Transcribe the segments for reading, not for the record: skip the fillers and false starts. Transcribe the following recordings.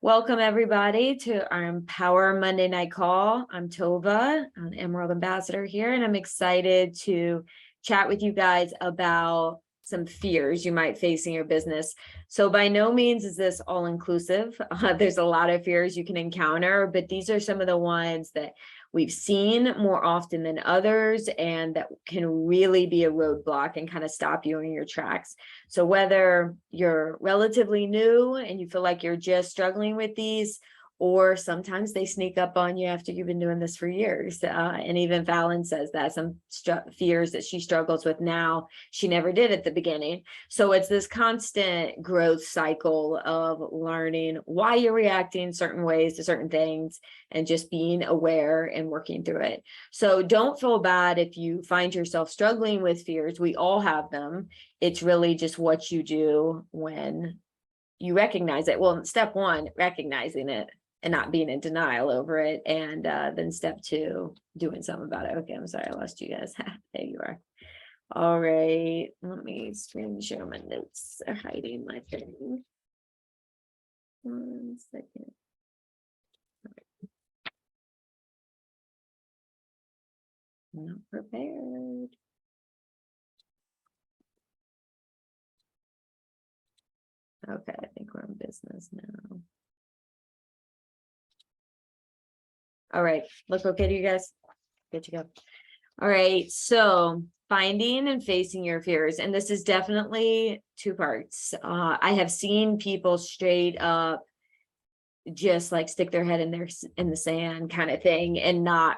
Welcome everybody to our Empower Monday Night Call. I'm Tova, an Emerald Ambassador here, and I'm excited to chat with you guys about some fears you might face in your business. So by no means is this all inclusive. There's a lot of fears you can encounter, but these are some of the ones that we've seen more often than others, and that can really be a roadblock and kind of stop you in your tracks. So whether you're relatively new and you feel like you're just struggling with these, or sometimes they sneak up on you after you've been doing this for years. And even Fallon says that some fears that she struggles with now, she never did at the beginning. So it's this constant growth cycle of learning why you're reacting certain ways to certain things and just being aware and working through it. So don't feel bad if you find yourself struggling with fears. We all have them. It's really just what you do when you recognize it. Well, step one, recognizing it and not being in denial over it. And then step two, doing something about it. Okay, I'm sorry, I lost you guys. There you are. All right, let me screen share my notes. They're hiding my thing. 1 second. I'm not prepared. Okay, I think we're in business now. All right, look okay to you guys? Good to go. All right, so finding and facing your fears. And this is definitely two parts. I have seen people straight up just like stick their head in the sand kind of thing, and not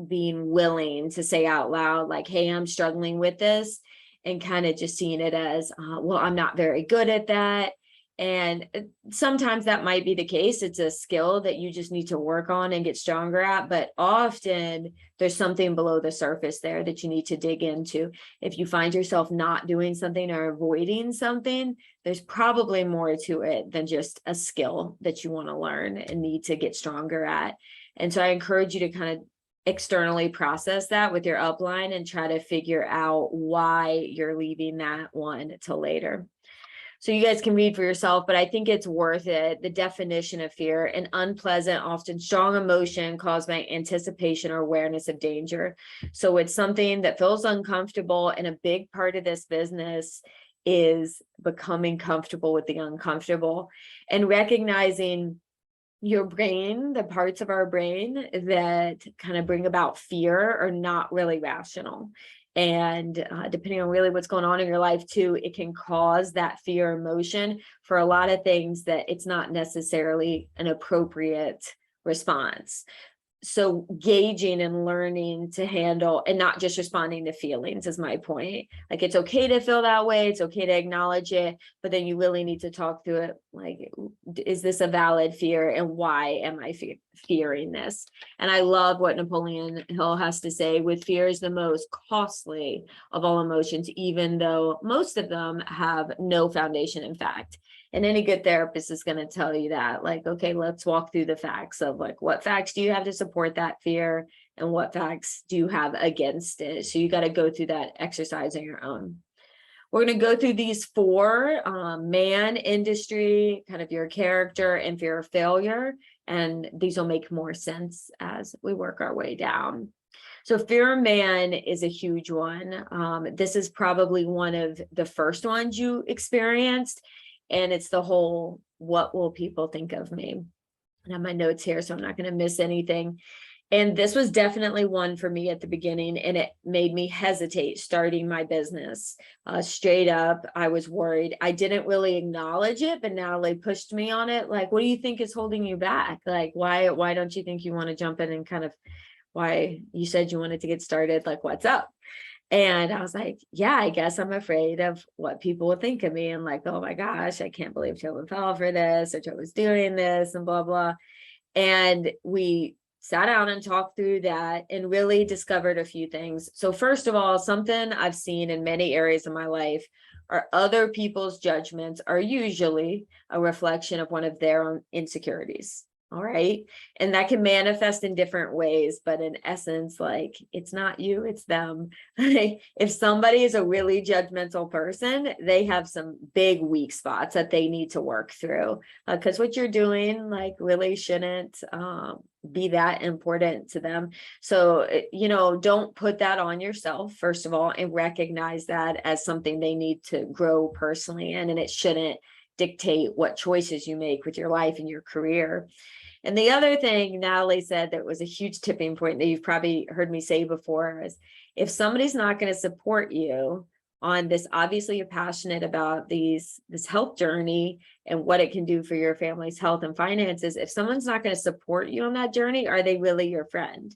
being willing to say out loud, like, hey, I'm struggling with this, and kind of just seeing it as, well, I'm not very good at that. And sometimes that might be the case. It's a skill that you just need to work on and get stronger at. But often there's something below the surface there that you need to dig into. If you find yourself not doing something or avoiding something, there's probably more to it than just a skill that you want to learn and need to get stronger at. And so I encourage you to kind of externally process that with your upline and try to figure out why you're leaving that one till later. So you guys can read for yourself, but I think it's worth it. The definition of fear: an unpleasant, often strong emotion caused by anticipation or awareness of danger. So it's something that feels uncomfortable, and a big part of this business is becoming comfortable with the uncomfortable and recognizing your brain, the parts of our brain that kind of bring about fear are not really rational. And depending on really what's going on in your life too, it can cause that fear emotion for a lot of things that it's not necessarily an appropriate response. So gauging and learning to handle and not just responding to feelings is my point. Like, it's okay to feel that way. It's okay to acknowledge it, but then you really need to talk through it. Like, is this a valid fear, and why am I fearing this? And I love what Napoleon Hill has to say: with fear is the most costly of all emotions, even though most of them have no foundation in fact. And any good therapist is going to tell you that, like, okay, let's walk through the facts of, like, what facts do you have to support that fear and what facts do you have against it. So you got to go through that exercise on your own. We're going to go through these four: man, industry, kind of your character, and fear of failure. And these will make more sense as we work our way down. So fear of man is a huge one. This is probably one of the first ones you experienced. And it's the whole, what will people think of me? I have my notes here, so I'm not going to miss anything. And this was definitely one for me at the beginning, and it made me hesitate starting my business. Straight up, I was worried. I didn't really acknowledge it, but Natalie pushed me on it. Like, what do you think is holding you back? Like, why don't you think you want to jump in, and kind of, why you said you wanted to get started? Like, what's up? And I was like, yeah, I guess I'm afraid of what people will think of me. And like, oh my gosh, I can't believe Tova fell for this, or Tova's doing this, and blah, blah. And we sat down and talked through that and really discovered a few things. So first of all, something I've seen in many areas of my life are other people's judgments are usually a reflection of one of their own insecurities. All right. And that can manifest in different ways, but in essence, like it's not you, it's them. If somebody is a really judgmental person, they have some big weak spots that they need to work through. Because what you're doing, like, really shouldn't be that important to them. So, don't put that on yourself, first of all, and recognize that as something they need to grow personally in, and it shouldn't dictate what choices you make with your life and your career. And the other thing Natalie said that was a huge tipping point that you've probably heard me say before is, if somebody's not going to support you on this, obviously you're passionate about this health journey and what it can do for your family's health and finances. If someone's not going to support you on that journey, are they really your friend?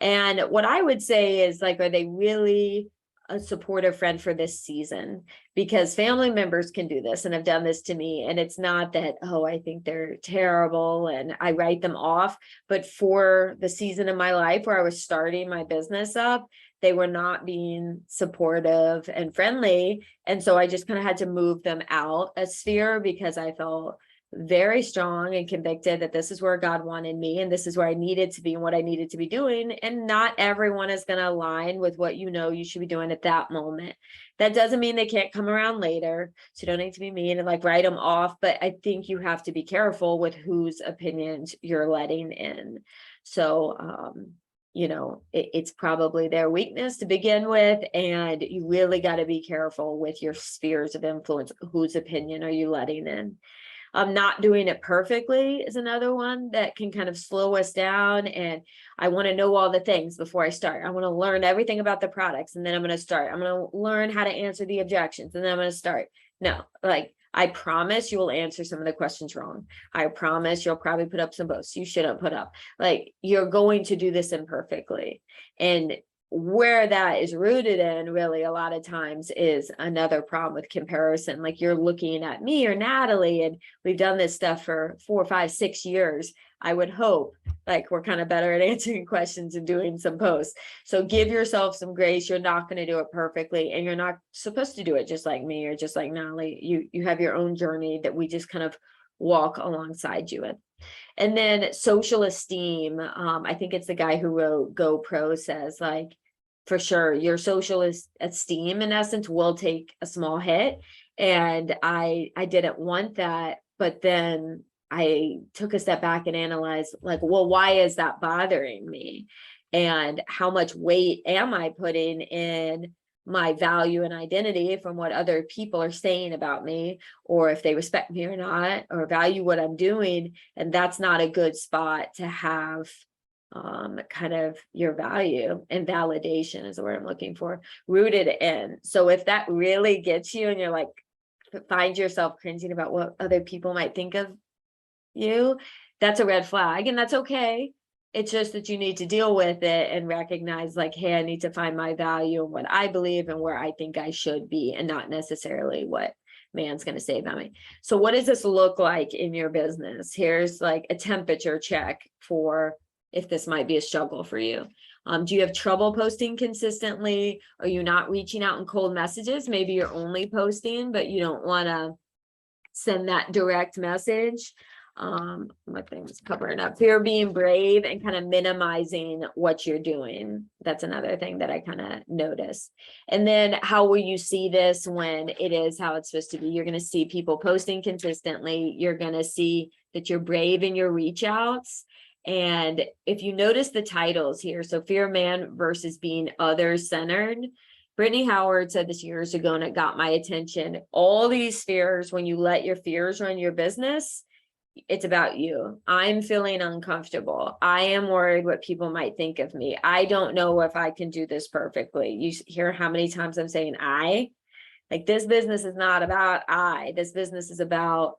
And what I would say is, like, are they really a supportive friend for this season? Because family members can do this and have done this to me. And it's not that, oh, I think they're terrible and I write them off. But for the season of my life where I was starting my business up, they were not being supportive and friendly. And so I just kind of had to move them out a sphere, because I felt very strong and convicted that this is where God wanted me and this is where I needed to be and what I needed to be doing. And not everyone is going to align with what you should be doing at that moment. That doesn't mean they can't come around later. So you don't need to be mean and like write them off. But I think you have to be careful with whose opinions you're letting in. So, it's probably their weakness to begin with. And you really got to be careful with your spheres of influence. Whose opinion are you letting in? Not doing it perfectly is another one that can kind of slow us down. And I want to know all the things before I start. I want to learn everything about the products, and then I'm going to start. I'm going to learn how to answer the objections, and then I'm going to start. No, like, I promise you will answer some of the questions wrong. I promise you'll probably put up some posts you shouldn't put up. Like, you're going to do this imperfectly. And where that is rooted in, really, a lot of times is another problem with comparison. Like, you're looking at me or Natalie, and we've done this stuff for 4, 5, 6 years. I would hope like we're kind of better at answering questions and doing some posts. So give yourself some grace. You're not going to do it perfectly, and you're not supposed to do it just like me or just like Natalie. You have your own journey that we just kind of walk alongside you in. And then social esteem. I think it's the guy who wrote GoPro says, like, for sure, your social esteem in essence will take a small hit. And I didn't want that, but then I took a step back and analyzed, like, well, why is that bothering me? And how much weight am I putting in my value and identity from what other people are saying about me, or if they respect me or not, or value what I'm doing? And that's not a good spot to have kind of your value and validation is the word I'm looking for, rooted in. So if that really gets you and you're like, find yourself cringing about what other people might think of you, that's a red flag, and that's okay. It's just that you need to deal with it and recognize, like, hey, I need to find my value and what I believe and where I think I should be, and not necessarily what man's going to say about me. So what does this look like in your business? Here's like a temperature check for if this might be a struggle for you. Do you have trouble posting consistently? Are you not reaching out in cold messages? Maybe you're only posting, but you don't want to send that direct message. My thing's covering up. Fear of being brave and kind of minimizing what you're doing. That's another thing that I kind of notice. And then how will you see this when it is how it's supposed to be? You're going to see people posting consistently. You're going to see that you're brave in your reach outs. And if you notice the titles here, so fear of man versus being others centered. Brittany Howard said this years ago, and it got my attention. All these fears, when you let your fears run your business, it's about you. I'm feeling uncomfortable. I am worried what people might think of me. I don't know if I can do this perfectly. You hear how many times I'm saying like, this business is not about this business is about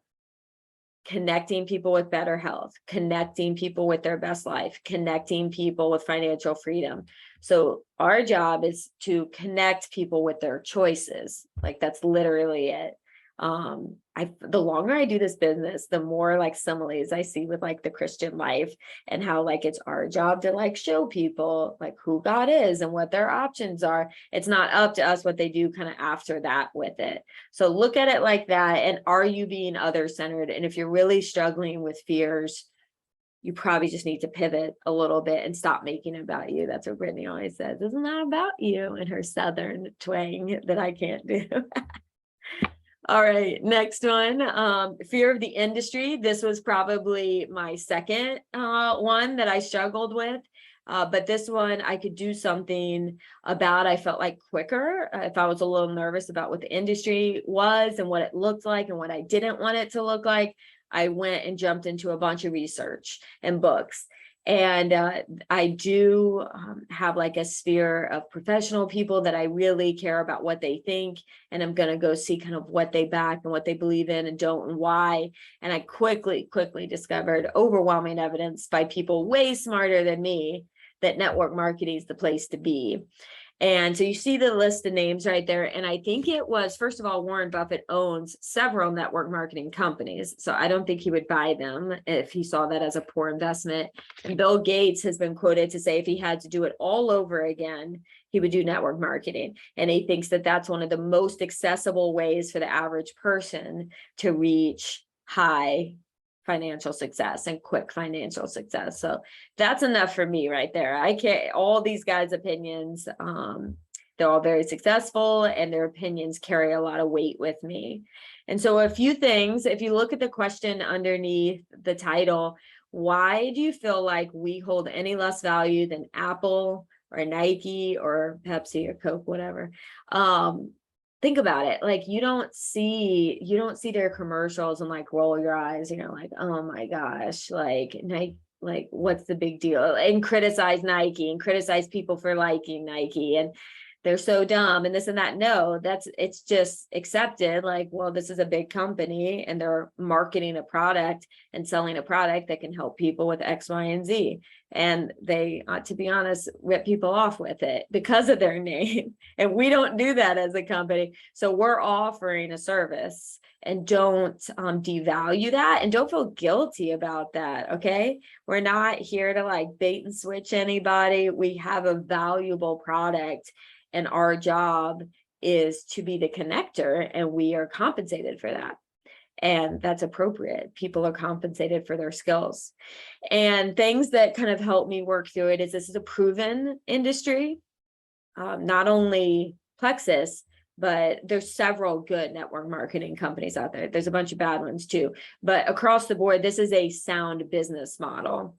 connecting people with better health, connecting people with their best life, connecting people with financial freedom. So our job is to connect people with their choices. Like, that's literally it. The longer I do this business, the more like similes I see with like the Christian life, and how like it's our job to like show people like who God is and what their options are. It's not up to us what they do kind of after that with it. So look at it like that. And are you being other centered? And if you're really struggling with fears, you probably just need to pivot a little bit and stop making it about you. That's what Brittany always says. It's not about you, in her Southern twang that I can't do. All right, next one, fear of the industry. This was probably my second one that I struggled with. But this one I could do something about. I felt like quicker if I was a little nervous about what the industry was and what it looked like and what I didn't want it to look like. I went and jumped into a bunch of research and books. And I do have like a sphere of professional people that I really care about what they think. And I'm going to go see kind of what they back and what they believe in and don't and why. And I quickly discovered overwhelming evidence by people way smarter than me that network marketing is the place to be. And so you see the list of names right there. And I think it was, first of all, Warren Buffett owns several network marketing companies. So I don't think he would buy them if he saw that as a poor investment. And Bill Gates has been quoted to say if he had to do it all over again, he would do network marketing. And he thinks that that's one of the most accessible ways for the average person to reach high financial success and quick financial success. So that's enough for me right there. I can't, all these guys' opinions, they're all very successful and their opinions carry a lot of weight with me. And so a few things, if you look at the question underneath the title, why do you feel like we hold any less value than Apple or Nike or Pepsi or Coke, whatever? Think about it. Like you don't see their commercials and like roll your eyes, like, oh my gosh, like Nike, like what's the big deal? And criticize Nike and criticize people for liking Nike and they're so dumb and this and that. No, it's just accepted. Like, well, this is a big company and they're marketing a product and selling a product that can help people with X, Y, and Z. And they, to be honest, rip people off with it because of their name. And we don't do that as a company. So we're offering a service and don't devalue that and don't feel guilty about that. Okay. We're not here to like bait and switch anybody. We have a valuable product and our job is to be the connector and we are compensated for that. And that's appropriate. People are compensated for their skills. And things that kind of help me work through it is this is a proven industry, not only Plexus, but there's several good network marketing companies out there. There's a bunch of bad ones too, but across the board, this is a sound business model.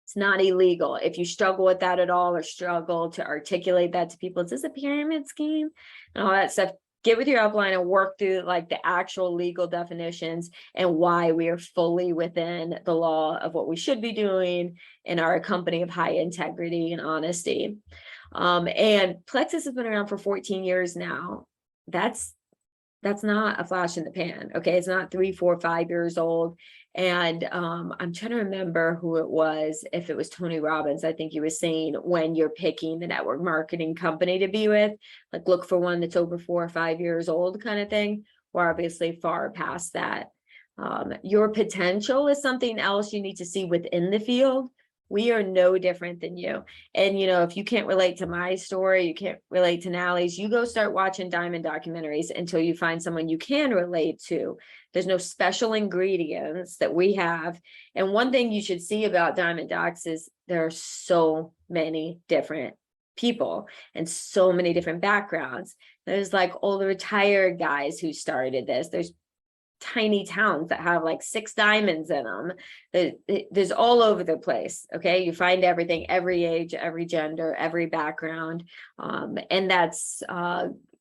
It's not illegal. If you struggle with that at all or struggle to articulate that to people, is this a pyramid scheme and all that stuff? Get with your upline and work through like the actual legal definitions and why we are fully within the law of what we should be doing and are a company of high integrity and honesty. And Plexus has been around for 14 years now. That's not a flash in the pan. Okay. It's not 3, 4, 5 years old. And I'm trying to remember who it was, if it was Tony Robbins, I think he was saying when you're picking the network marketing company to be with, like look for one that's over 4 or 5 years old kind of thing. We're obviously far past that. Your potential is something else you need to see within the field. We are no different than you. And, if you can't relate to my story, you can't relate to Nallie's, you go start watching Diamond documentaries until you find someone you can relate to. There's no special ingredients that we have. And one thing you should see about Diamond Docs is there are so many different people and so many different backgrounds. There's like old retired guys who started this. There's tiny towns that have like 6 diamonds in them. There's all over the place. Okay. You find everything, every age, every gender, every background. And that's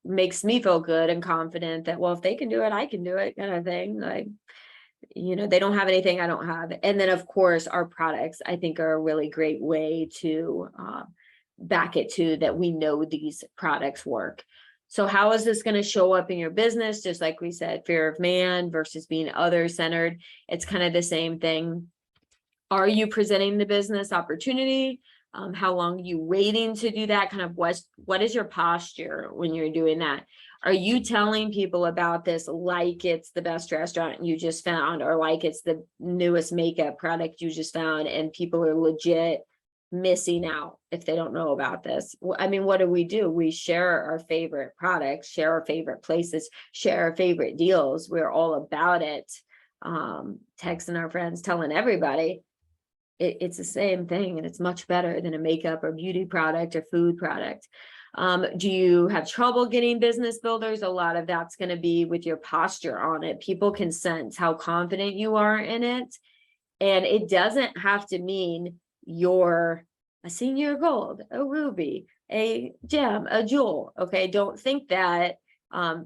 makes me feel good and confident that, well, if they can do it, I can do it kind of thing. Like, they don't have anything I don't have. And then of course our products, I think, are a really great way to back it to that. We know these products work. So how is this going to show up in your business? Just like we said, fear of man versus being other-centered. It's kind of the same thing. Are you presenting the business opportunity? How long are you waiting to do that? Kind of what is your posture when you're doing that? Are you telling people about this like it's the best restaurant you just found, or like it's the newest makeup product you just found, and people are legit missing out if they don't know about this? I mean, what do? We share our favorite products, share our favorite places, share our favorite deals. We're all about it. Texting our friends, telling everybody. it's the same thing, and it's much better than a makeup or beauty product or food product. Do you have trouble getting business builders? A lot of that's going to be with your posture on it. People can sense how confident you are in it. And it doesn't have to mean you're a senior gold, a ruby, a gem, a jewel. Okay. Don't think that.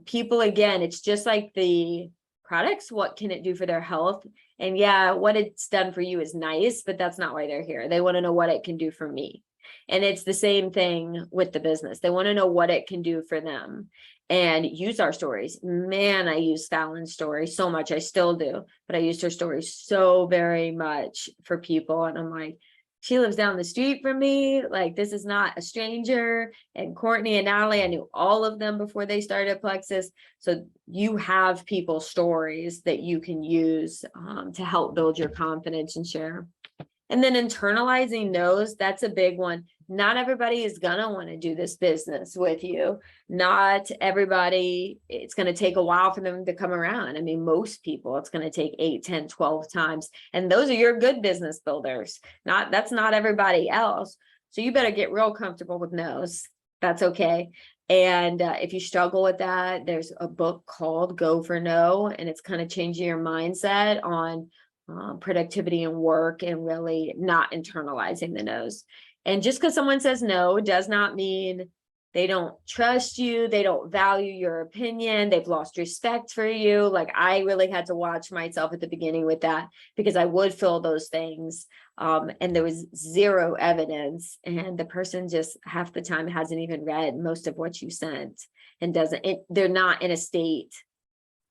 People, again, it's just like the products. What can it do for their health? And yeah, what it's done for you is nice, but that's not why they're here. They want to know what it can do for me. And it's the same thing with the business. They want to know what it can do for them and use our stories. Man, I use Fallon's story so much. I still do, but I used her story so very much for people. And I'm like, she lives down the street from me. Like, this is not a stranger. And Courtney and Natalie, I knew all of them before they started Plexus. So you have people's stories that you can use to help build your confidence and share. And then internalizing no's, that's a big one. Not everybody is going to want to do this business with you. Not everybody, it's going to take a while for them to come around. I mean, most people, it's going to take 8, 10, 12 times. And those are your good business builders. That's not everybody else. So you better get real comfortable with no's. That's okay. And if you struggle with that, there's a book called Go for No, and it's kind of changing your mindset on productivity and work and really not internalizing the no's. And just because someone says no does not mean they don't trust you, they don't value your opinion, they've lost respect for you. Like, I really had to watch myself at the beginning with that, because I would feel those things and there was zero evidence, and the person just half the time hasn't even read most of what you sent and they're not in a state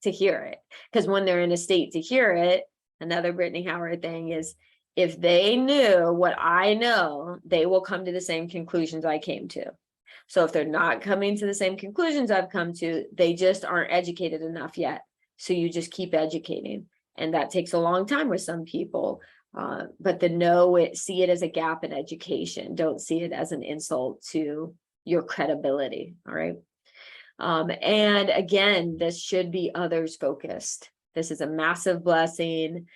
to hear it. Because when they're in a state to hear it, another Brittany Howard thing is, if they knew what I know, they will come to the same conclusions I came to. So if they're not coming to the same conclusions I've come to, they just aren't educated enough yet. So you just keep educating. And that takes a long time with some people. But see it as a gap in education. Don't see it as an insult to your credibility. All right. And again, this should be others focused. This is a massive blessing,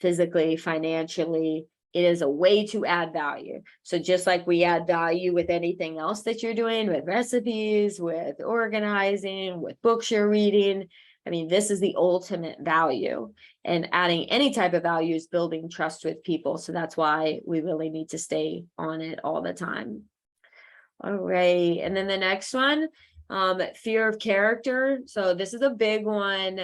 physically, financially. It is a way to add value. So just like we add value with anything else that you're doing, with recipes, with organizing, with books you're reading, I mean, this is the ultimate value. And adding any type of value is building trust with people. So that's why we really need to stay on it all the time. All right. And then the next one, fear of character. So this is a big one.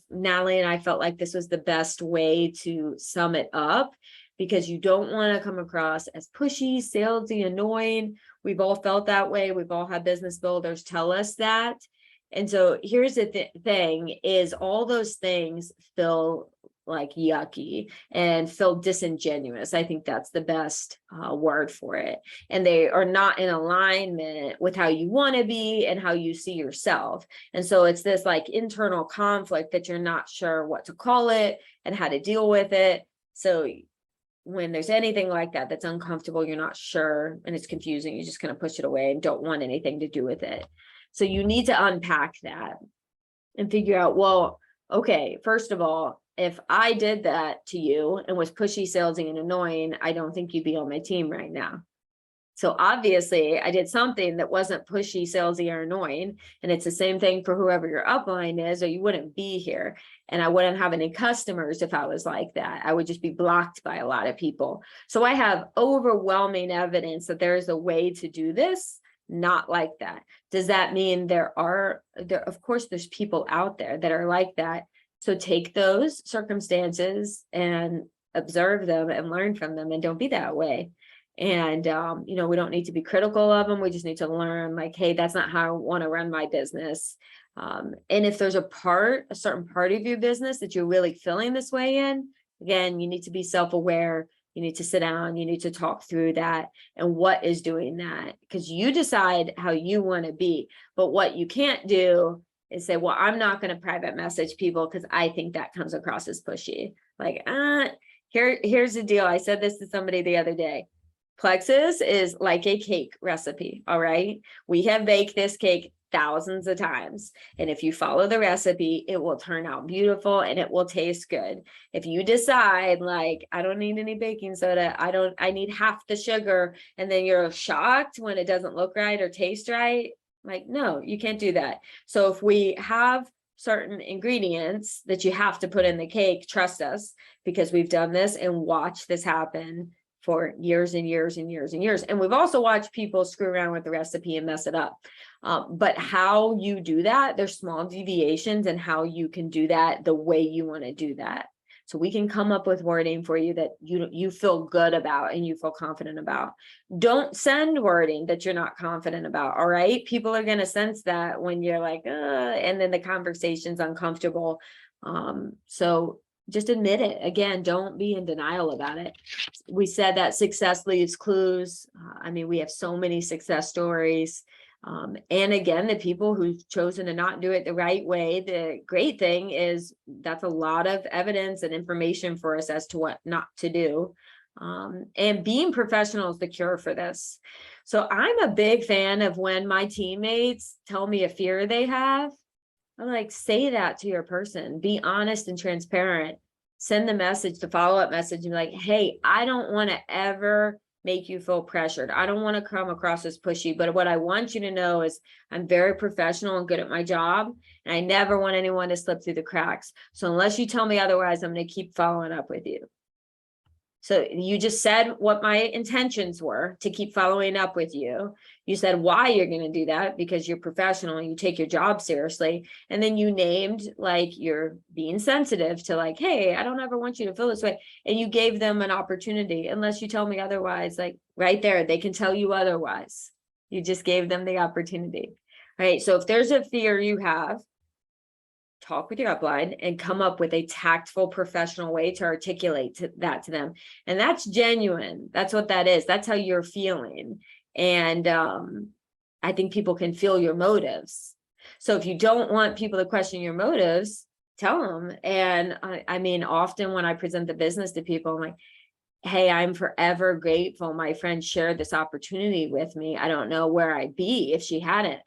Natalie and I felt like this was the best way to sum it up, because you don't want to come across as pushy, salesy, annoying. We've all felt that way. We've all had business builders tell us that. And so here's the thing is, all those things feel like yucky and feel disingenuous. I think that's the best word for it. And they are not in alignment with how you want to be and how you see yourself. And so it's this like internal conflict that you're not sure what to call it and how to deal with it. So when there's anything like that that's uncomfortable, you're not sure, and it's confusing, you're just going to push it away and don't want anything to do with it. So you need to unpack that and figure out, well, okay, first of all, if I did that to you and was pushy, salesy, and annoying, I don't think you'd be on my team right now. So obviously I did something that wasn't pushy, salesy, or annoying. And it's the same thing for whoever your upline is, or you wouldn't be here. And I wouldn't have any customers if I was like that. I would just be blocked by a lot of people. So I have overwhelming evidence that there is a way to do this, not like that. Does that mean of course, there's people out there that are like that. So take those circumstances and observe them and learn from them, and don't be that way. And, we don't need to be critical of them. We just need to learn, like, hey, that's not how I want to run my business. And if there's a certain part of your business that you're really feeling this way in, again, you need to be self-aware. You need to sit down, you need to talk through that and what is doing that, because you decide how you want to be. But what you can't do is say, well, I'm not going to private message people because I think that comes across as pushy. Like, here's the deal. I said this to somebody the other day. Plexus is like a cake recipe. All right. We have baked this cake thousands of times. And if you follow the recipe, it will turn out beautiful and it will taste good. If you decide like, I don't need any baking soda, I need half the sugar, and then you're shocked when it doesn't look right or taste right, like, no, you can't do that. So if we have certain ingredients that you have to put in the cake, trust us, because we've done this and watched this happen for years and years and years and years. And we've also watched people screw around with the recipe and mess it up. But how you do that, there's small deviations in how you can do that the way you want to do that. So we can come up with wording for you that you feel good about and you feel confident about. Don't send wording that you're not confident about. All right. People are going to sense that when you're like, and then the conversation's uncomfortable. So just admit it. Again, don't be in denial about it. We said that success leaves clues. I mean, we have so many success stories. And again, the people who've chosen to not do it the right way, the great thing is that's a lot of evidence and information for us as to what not to do. And being professional is the cure for this. So I'm a big fan of when my teammates tell me a fear they have, I'm like, say that to your person, be honest and transparent, send the message, the follow-up message, and be like, hey, I don't want to ever make you feel pressured. I don't want to come across as pushy, but what I want you to know is I'm very professional and good at my job, and I never want anyone to slip through the cracks. So unless you tell me otherwise, I'm going to keep following up with you. So you just said what my intentions were to keep following up with you. You said why you're going to do that, because you're professional and you take your job seriously. And then you named like you're being sensitive to like, hey, I don't ever want you to feel this way. And you gave them an opportunity, unless you tell me otherwise, like right there, they can tell you otherwise. You just gave them the opportunity. Right. So if there's a fear you have, talk with your upline and come up with a tactful, professional way to articulate that to them. And that's genuine. That's what that is. That's how you're feeling. And I think people can feel your motives. So if you don't want people to question your motives, tell them. And I mean, often when I present the business to people, I'm like, hey, I'm forever grateful my friend shared this opportunity with me. I don't know where I'd be if she hadn't.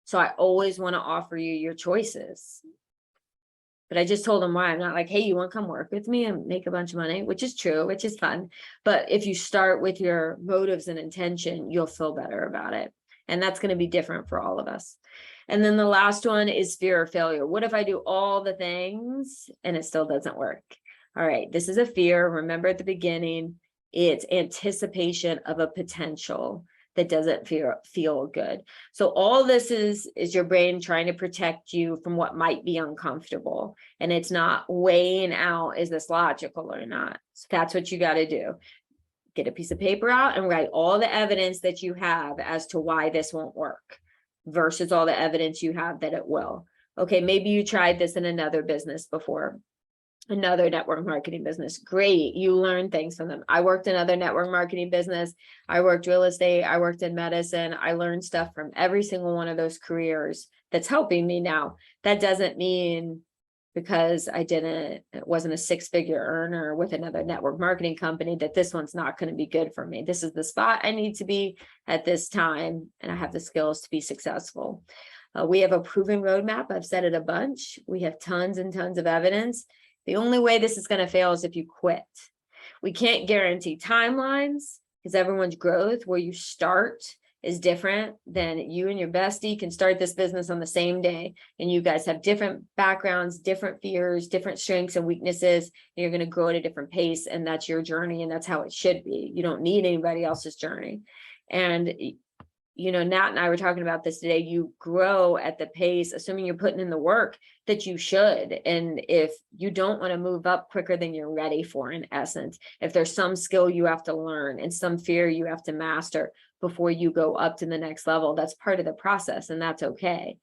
So I always want to offer you your choices. But I just told them why. I'm not like, hey, you want to come work with me and make a bunch of money, which is true, which is fun. But if you start with your motives and intention, you'll feel better about it. And that's going to be different for all of us. And then the last one is fear of failure. What if I do all the things and it still doesn't work? All right, this is a fear. Remember at the beginning, it's anticipation of a potential that doesn't feel good. So all this is your brain trying to protect you from what might be uncomfortable. And it's not weighing out, is this logical or not? So that's what you got to do. Get a piece of paper out and write all the evidence that you have as to why this won't work versus all the evidence you have that it will. Okay, maybe you tried this in another business before. Another network marketing business. Great. You learn things from them. I worked in another network marketing business. I worked real estate. I worked in medicine. I learned stuff from every single one of those careers that's helping me now. That doesn't mean because it wasn't a six-figure earner with another network marketing company that this one's not going to be good for me. This is the spot I need to be at this time, and I have the skills to be successful. We have a proven roadmap. I've said it a bunch. We have tons and tons of evidence. The only way this is going to fail is if you quit. We can't guarantee timelines because everyone's growth, where you start, is different than you and your bestie can start this business on the same day. And you guys have different backgrounds, different fears, different strengths and weaknesses. And you're going to grow at a different pace. And that's your journey. And that's how it should be. You don't need anybody else's journey. And you know, Nat and I were talking about this today. You grow at the pace, assuming you're putting in the work that you should. And if you don't want to move up quicker than you're ready for, in essence, if there's some skill you have to learn and some fear you have to master before you go up to the next level, that's part of the process. And that's okay.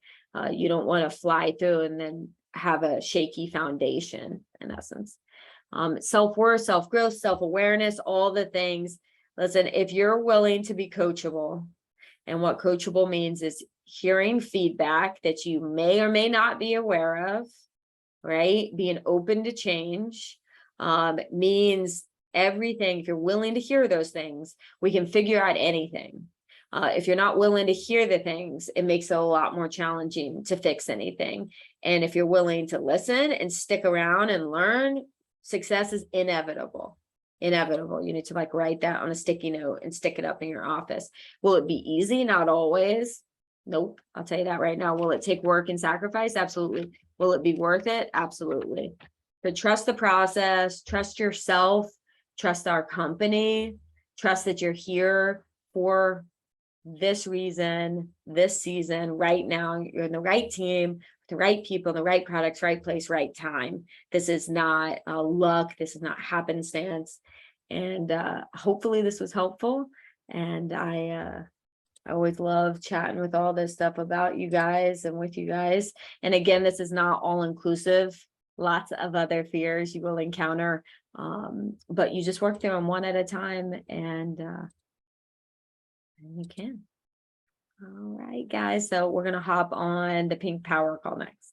You don't want to fly through and then have a shaky foundation, in essence. Self-worth, self-growth, self-awareness, all the things. Listen, if you're willing to be coachable, and what coachable means is hearing feedback that you may or may not be aware of, right? Being open to change means everything. If you're willing to hear those things, we can figure out anything. If you're not willing to hear the things, it makes it a lot more challenging to fix anything. And if you're willing to listen and stick around and learn, success is inevitable. Inevitable. You need to like write that on a sticky note and stick it up in your office. Will it be easy? Not always. Nope. I'll tell you that right now. Will it take work and sacrifice? Absolutely. Will it be worth it? Absolutely. But trust the process, trust yourself, trust our company, trust that you're here for this reason, this season, right now. You're in the right team, the right people, the right products, right place, right time. This is not luck. This is not happenstance. And hopefully this was helpful. And I always love chatting with all this stuff about you guys and with you guys. And again, this is not all inclusive. Lots of other fears you will encounter, but you just work through them one at a time, and you can. All right, guys. So we're gonna hop on the pink power call next.